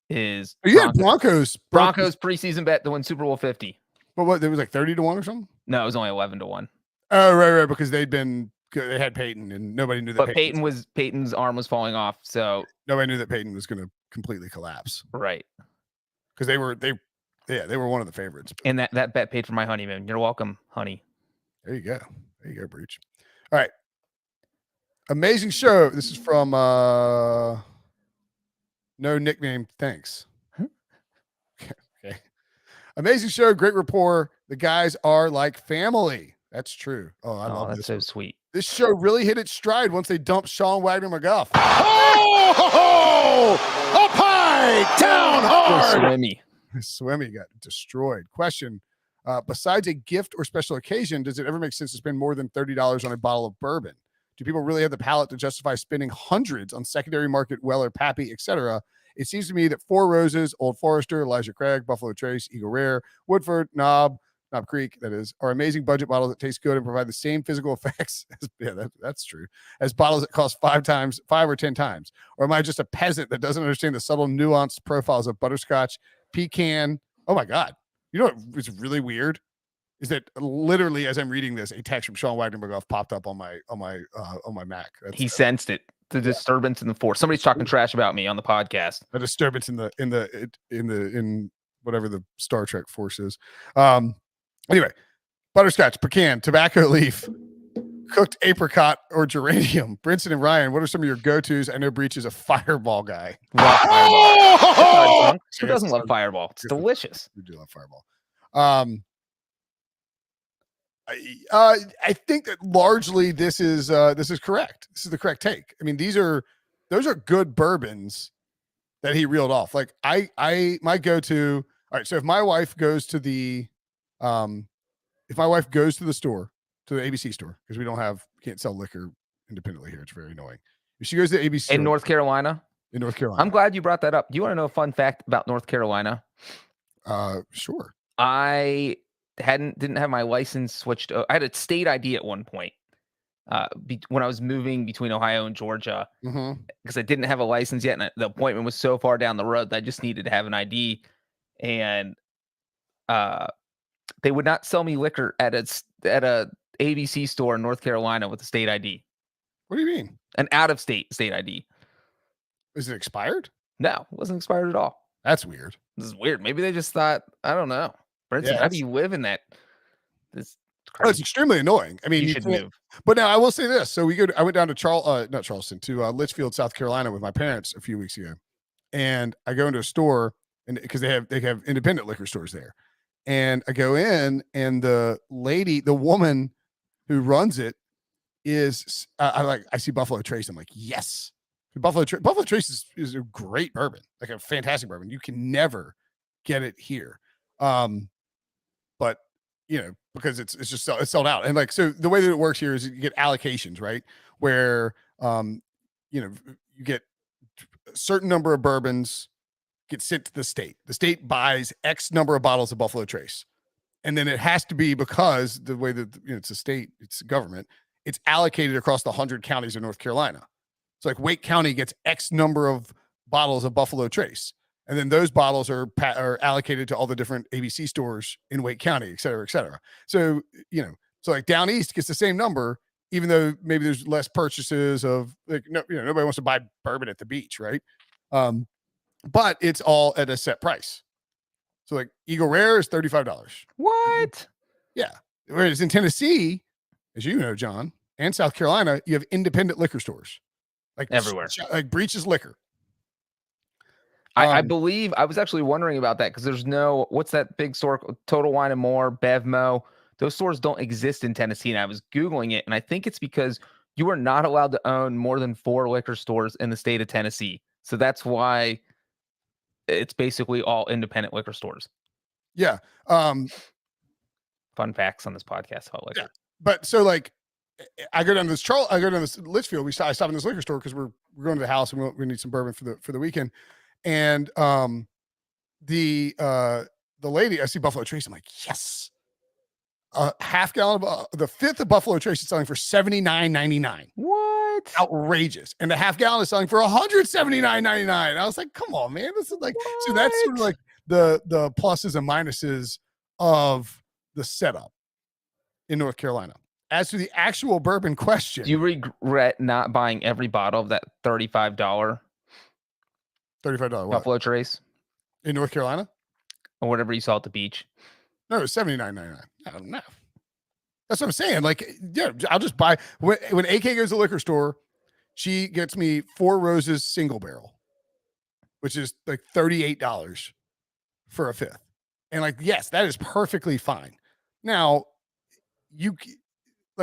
is Broncos preseason bet to win Super Bowl 50. But what, it was like 30 to 1 or something? No, it was only 11 to 1. Oh, right, because they had Peyton and nobody knew that. But Peyton's arm was falling off, so nobody knew that Peyton was going to completely collapse. Right. Because they were one of the favorites. And that bet paid for my honeymoon. You're welcome, honey. There you go, Breech. All right. Amazing show. This is from no nickname. Thanks. Okay. Amazing show. Great rapport. The guys are like family. That's true. Oh, I love that's this. so sweet. This show really hit its stride once they dumped Sean Wagner McGuff. Up high, down hard. Swimmy got destroyed. Question. Besides a gift or special occasion, does it ever make sense to spend more than $30 on a bottle of bourbon? Do people really have the palate to justify spending hundreds on secondary market Weller, Pappy, etc.? It seems to me that Four Roses, Old Forester, Elijah Craig, Buffalo Trace, Eagle Rare, Woodford, Knob Creek, that is, are amazing budget bottles that taste good and provide the same physical effects. That's true. As bottles that cost 5 or 10 times. Or am I just a peasant that doesn't understand the subtle, nuanced profiles of butterscotch, pecan? Oh my God. You know what was really weird? Is that literally as I'm reading this, a text from Sean Wagner McGuff popped up on my Mac. He sensed it. The disturbance in the force. Somebody's talking trash about me on the podcast. A disturbance in whatever the Star Trek force is. Anyway, butterscotch, pecan, tobacco leaf, cooked apricot, or geranium. Brinson and Ryan, what are some of your go-tos? I know Breech is a Fireball guy. Love Fireball. Who doesn't love Fireball? It's delicious. We do love Fireball. I think that largely this is correct. This is the correct take. I mean, those are good bourbons that he reeled off. Like my go-to. All right. So if my wife goes to the store, to the ABC store, because we can't sell liquor independently here. It's very annoying. If she goes to the ABC in North Carolina. I'm glad you brought that up. Do you want to know a fun fact about North Carolina? Sure. I didn't have my license switched. I had a state ID at one point when I was moving between Ohio and Georgia because I didn't have a license yet, and the appointment was so far down the road that I just needed to have an ID, and they would not sell me liquor at a ABC store in North Carolina with a state ID. What do you mean? An out of state ID. Is it expired? No, it wasn't expired at all. That's weird. This is weird. Maybe they just thought, I don't know. Brinson, how do you live in that? It's extremely annoying. I mean, you should move. But now I will say this. So I went down to Litchfield, South Carolina with my parents a few weeks ago. And I go into a store and because they have independent liquor stores there. And I go in and the woman who runs it is I see Buffalo Trace. I'm like, yes. Buffalo Trace is a great bourbon, like a fantastic bourbon. You can never get it here. But because it's just it's sold out. And like, so the way that it works here is you get allocations, right? Where, you get a certain number of bourbons get sent to the state. The state buys X number of bottles of Buffalo Trace. And then it has to be, because the way that it's a state, it's government, it's allocated across the 100 counties of North Carolina. It's like Wake County gets X number of bottles of Buffalo Trace. And then those bottles are allocated to all the different ABC stores in Wake County, et cetera, et cetera. So, so like Down East gets the same number even though maybe there's less purchases of like nobody wants to buy bourbon at the beach, right? But it's all at a set price. So like Eagle Rare is $35. What? Yeah. Whereas in Tennessee, as you know, John, and South Carolina, you have independent liquor stores like Everywhere. like Breech's Liquor. I believe I was actually wondering about that because there's what's that big store? Total Wine and More, Bevmo. Those stores don't exist in Tennessee. And I was Googling it, and I think it's because you are not allowed to own more than 4 liquor stores in the state of Tennessee. So that's why it's basically all independent liquor stores. Yeah. Fun facts on this podcast about liquor. Yeah. But so like I go down to this Litchfield. I stop in this liquor store because we're going to the house and we need some bourbon for the weekend. And the lady, I see Buffalo Trace. I'm like, yes. A half gallon of the fifth of Buffalo Trace is selling for $79.99. What? Outrageous. And the half gallon is selling for $179.99. I was like, come on, man. This is like, so that's sort of like the pluses and minuses of the setup in North Carolina. As to the actual bourbon question, do you regret not buying every bottle of that $35 Buffalo Trace in North Carolina or whatever you saw at the beach? No, it's $79.99. I don't know. That's what I'm saying. Like, yeah, I'll just buy when AK goes to the liquor store, she gets me 4 Roses single barrel, which is like $38 for a fifth. And like, yes, that is perfectly fine. Now,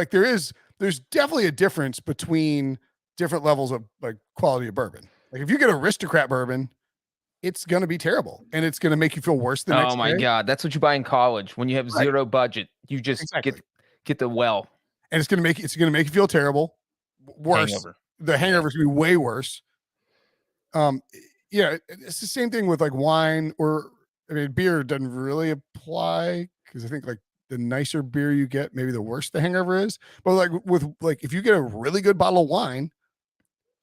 there's definitely a difference between different levels of like quality of bourbon. Like if you get aristocrat bourbon, it's going to be terrible and it's going to make you feel worse the next day. Oh my God. That's what you buy in college. When you have zero budget, you just get the well. And it's going to make you feel terrible. Worse. Hangover. The hangover is going to be way worse. Yeah, it's the same thing with like wine beer doesn't really apply because I think like the nicer beer you get, maybe the worse the hangover is. But like if you get a really good bottle of wine,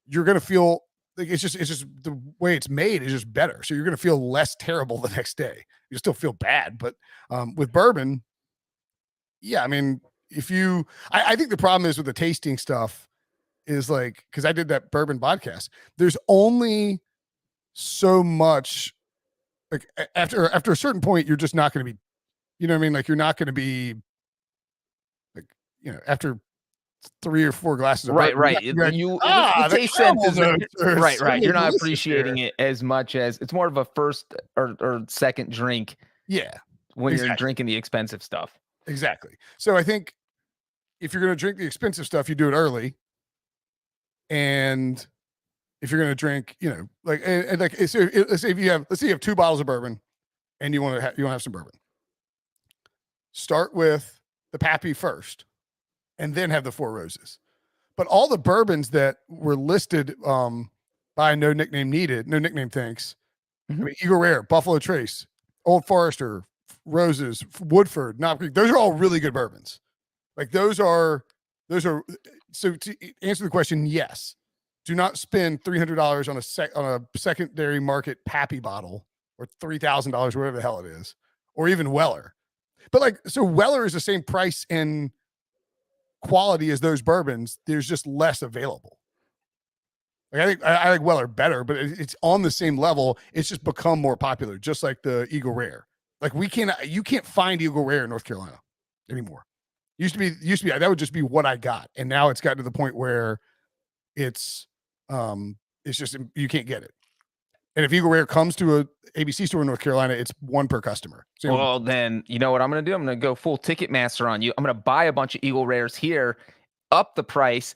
you're going to feel like it's just the way it's made is just better. So you're going to feel less terrible the next day. You still feel bad, but with bourbon, yeah, I mean, I think the problem is with the tasting stuff is like, because I did that bourbon podcast, there's only so much, like after a certain point, you're just not going to be, you know what I mean? Like you're not going to be like, after 3 or 4 glasses of bourbon, right. Like, the taste sense is right. You're not appreciating here. it as much as it's more of a first or second drink. Yeah. When you're drinking the expensive stuff. Exactly. So I think if you're going to drink the expensive stuff, you do it early. And if you're going to drink, let's say you have 2 bottles of bourbon and you want to have some bourbon. Start with the Pappy first and then have the 4 Roses. But all the bourbons that were listed by no nickname needed, no nickname thanks. Mm-hmm. I mean, Eagle Rare, Buffalo Trace, Old Forester, Roses, Woodford, Knob Creek, those are all really good bourbons. Like those are so to answer the question, yes. Do not spend $300 on a secondary market Pappy bottle or $3,000, whatever the hell it is, or even Weller. But so Weller is the same price and quality as those bourbons. There's just less available. Like I like Weller better, but it's on the same level. It's just become more popular, just like the Eagle Rare. Like you can't find Eagle Rare in North Carolina anymore. Used to be that would just be what I got, and now it's gotten to the point where it's just you can't get it. And if Eagle Rare comes to a ABC store in North Carolina, it's 1 per customer. Well, then you know what I'm going to do? I'm going to go full Ticketmaster on you. I'm going to buy a bunch of Eagle Rares here, up the price,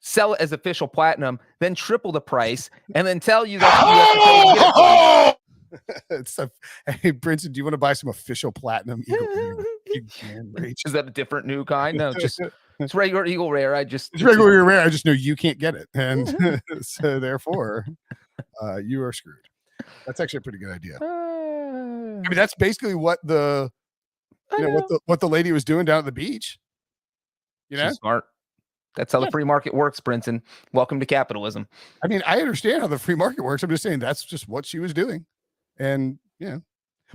sell it as official platinum, then triple the price, and then tell you that you have to pay to get it. Hey, Brinson, do you want to buy some official platinum Eagle Rare? Is that a different new kind? No, just it's regular Eagle Rare. It's regular Eagle Rare. I just know you can't get it, and so therefore, you are screwed. That's actually a pretty good idea. I mean, that's basically what what the lady was doing down at the beach. She's smart. That's how the free market works, Brinson. Welcome to capitalism. I mean, I understand how the free market works. I'm just saying that's just what she was doing. And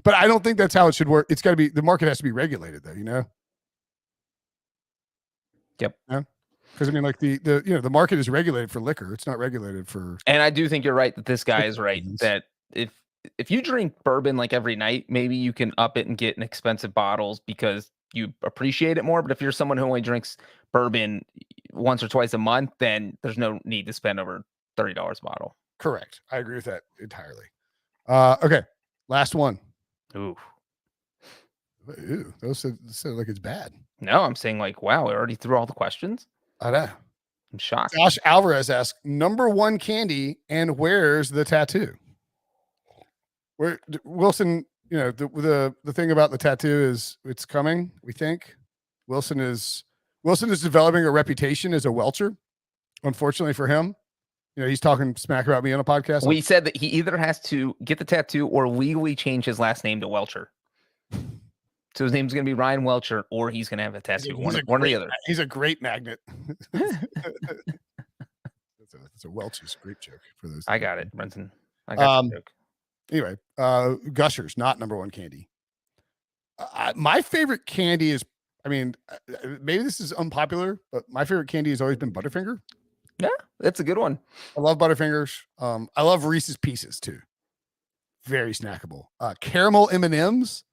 but I don't think that's how it should work. It's got to be, the market has to be regulated though, Yep. Because I mean, like the market is regulated for liquor. It's not regulated for. And I do think you're right that this guy is right. Things. That if you drink bourbon like every night, maybe you can up it and get in expensive bottles because you appreciate it more. But if you're someone who only drinks bourbon once or twice a month, then there's no need to spend over $30 a bottle. Correct. I agree with that entirely. Okay, last one. Ooh. Ooh, those said like it's bad. No, I'm saying like, wow, I already threw all the questions. I know. I'm shocked. Josh Alvarez asks, number one candy, and where's the tattoo? Where Wilson, the thing about the tattoo is it's coming. We think Wilson is developing a reputation as a welcher. Unfortunately for him, he's talking smack about me on a podcast. We said that he either has to get the tattoo or legally change his last name to Welcher. So his name's going to be Ryan Welcher, or he's going to have a tattoo. One or the other. He's a great magnet. It's a Welch's grape joke for those. I got it, Brinson. I got the joke. Anyway, Gushers, not number one candy. My favorite candy is, maybe this is unpopular, but my favorite candy has always been Butterfinger. Yeah, that's a good one. I love Butterfingers. I love Reese's Pieces too. Very snackable. Caramel M&Ms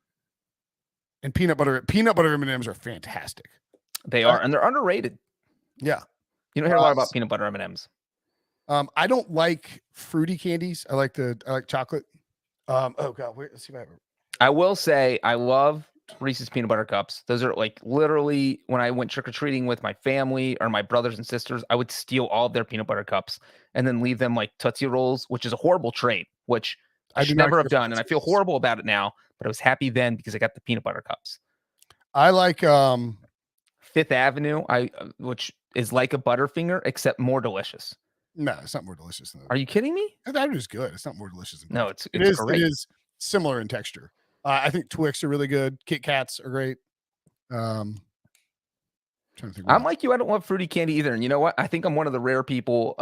and peanut butter M&Ms are fantastic. They are, and they're underrated. Yeah. You don't hear a lot about peanut butter M&Ms. I don't like fruity candies. I like chocolate. Oh god, wait, let's see if I will say I love Reese's peanut butter cups. Those are like literally when I went trick-or-treating with my family or my brothers and sisters, I would steal all of their peanut butter cups and then leave them like Tootsie Rolls, which is a horrible trade, which I should never have done. And I feel horrible about it now, but I was happy then because I got the peanut butter cups. I like Fifth Avenue, which is like a Butterfinger, except more delicious. No, it's not more delicious than that. Are you kidding me? That is good. It's not more delicious. No, it is similar in texture. I think Twix are really good. Kit Kats are great. Trying to think. I'm like you. I don't love fruity candy either. And you know what? I think I'm one of the rare people.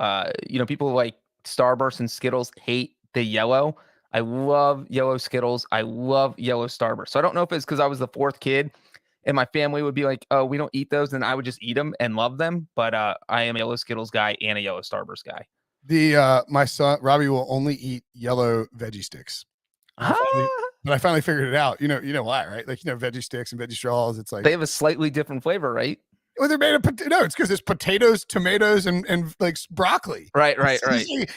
People like Starburst and Skittles hate the yellow. I love yellow Skittles. I love yellow Starburst. So I don't know if it's because I was the fourth kid and my family would be like, oh, we don't eat those. And I would just eat them and love them. But I am a yellow Skittles guy and a yellow Starburst guy. My son, Robbie, will only eat yellow veggie sticks. But I finally figured it out. You know why, right? Like, veggie sticks and veggie straws. It's like they have a slightly different flavor, right? Well, they're made of no. It's because there's potatoes, tomatoes, and like broccoli. Right.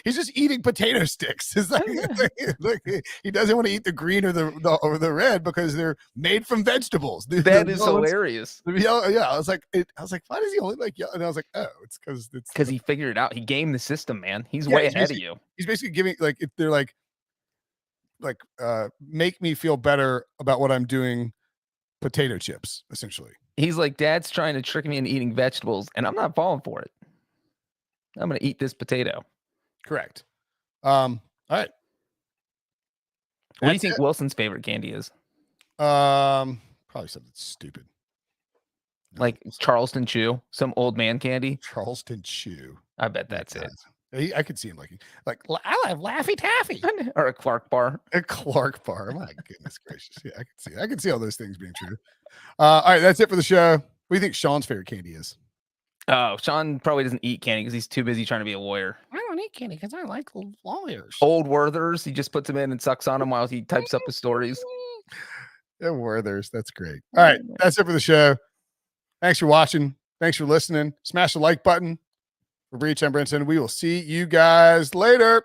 He's just eating potato sticks. It's like he doesn't want to eat the green or the red because they're made from vegetables. That is hilarious. Yeah, I was like, why does he only like yellow? And I was like, oh, it's because he figured it out. He gamed the system, man. He's way ahead of you. He's basically giving if they're like make me feel better about what I'm doing. Potato chips, essentially. He's like, Dad's trying to trick me into eating vegetables, and I'm not falling for it. I'm going to eat this potato. Correct. All right. What do you think Wilson's favorite candy is? Probably something stupid. Like Charleston Chew, some old man candy. Charleston Chew. I bet that's it. I could see him like I have Laffy Taffy or a Clark bar. A Clark bar. My goodness gracious. Yeah, I can see all those things being true. All right, that's it for the show. What do you think Sean's favorite candy is? Oh, Sean probably doesn't eat candy because he's too busy trying to be a lawyer. I don't eat candy because I like lawyers. Old Werthers. He just puts them in and sucks on them while he types up his stories. Yeah, Werthers. That's great. All right, that's it for the show. Thanks for watching. Thanks for listening. Smash the like button. For Breech and Brinson, we will see you guys later.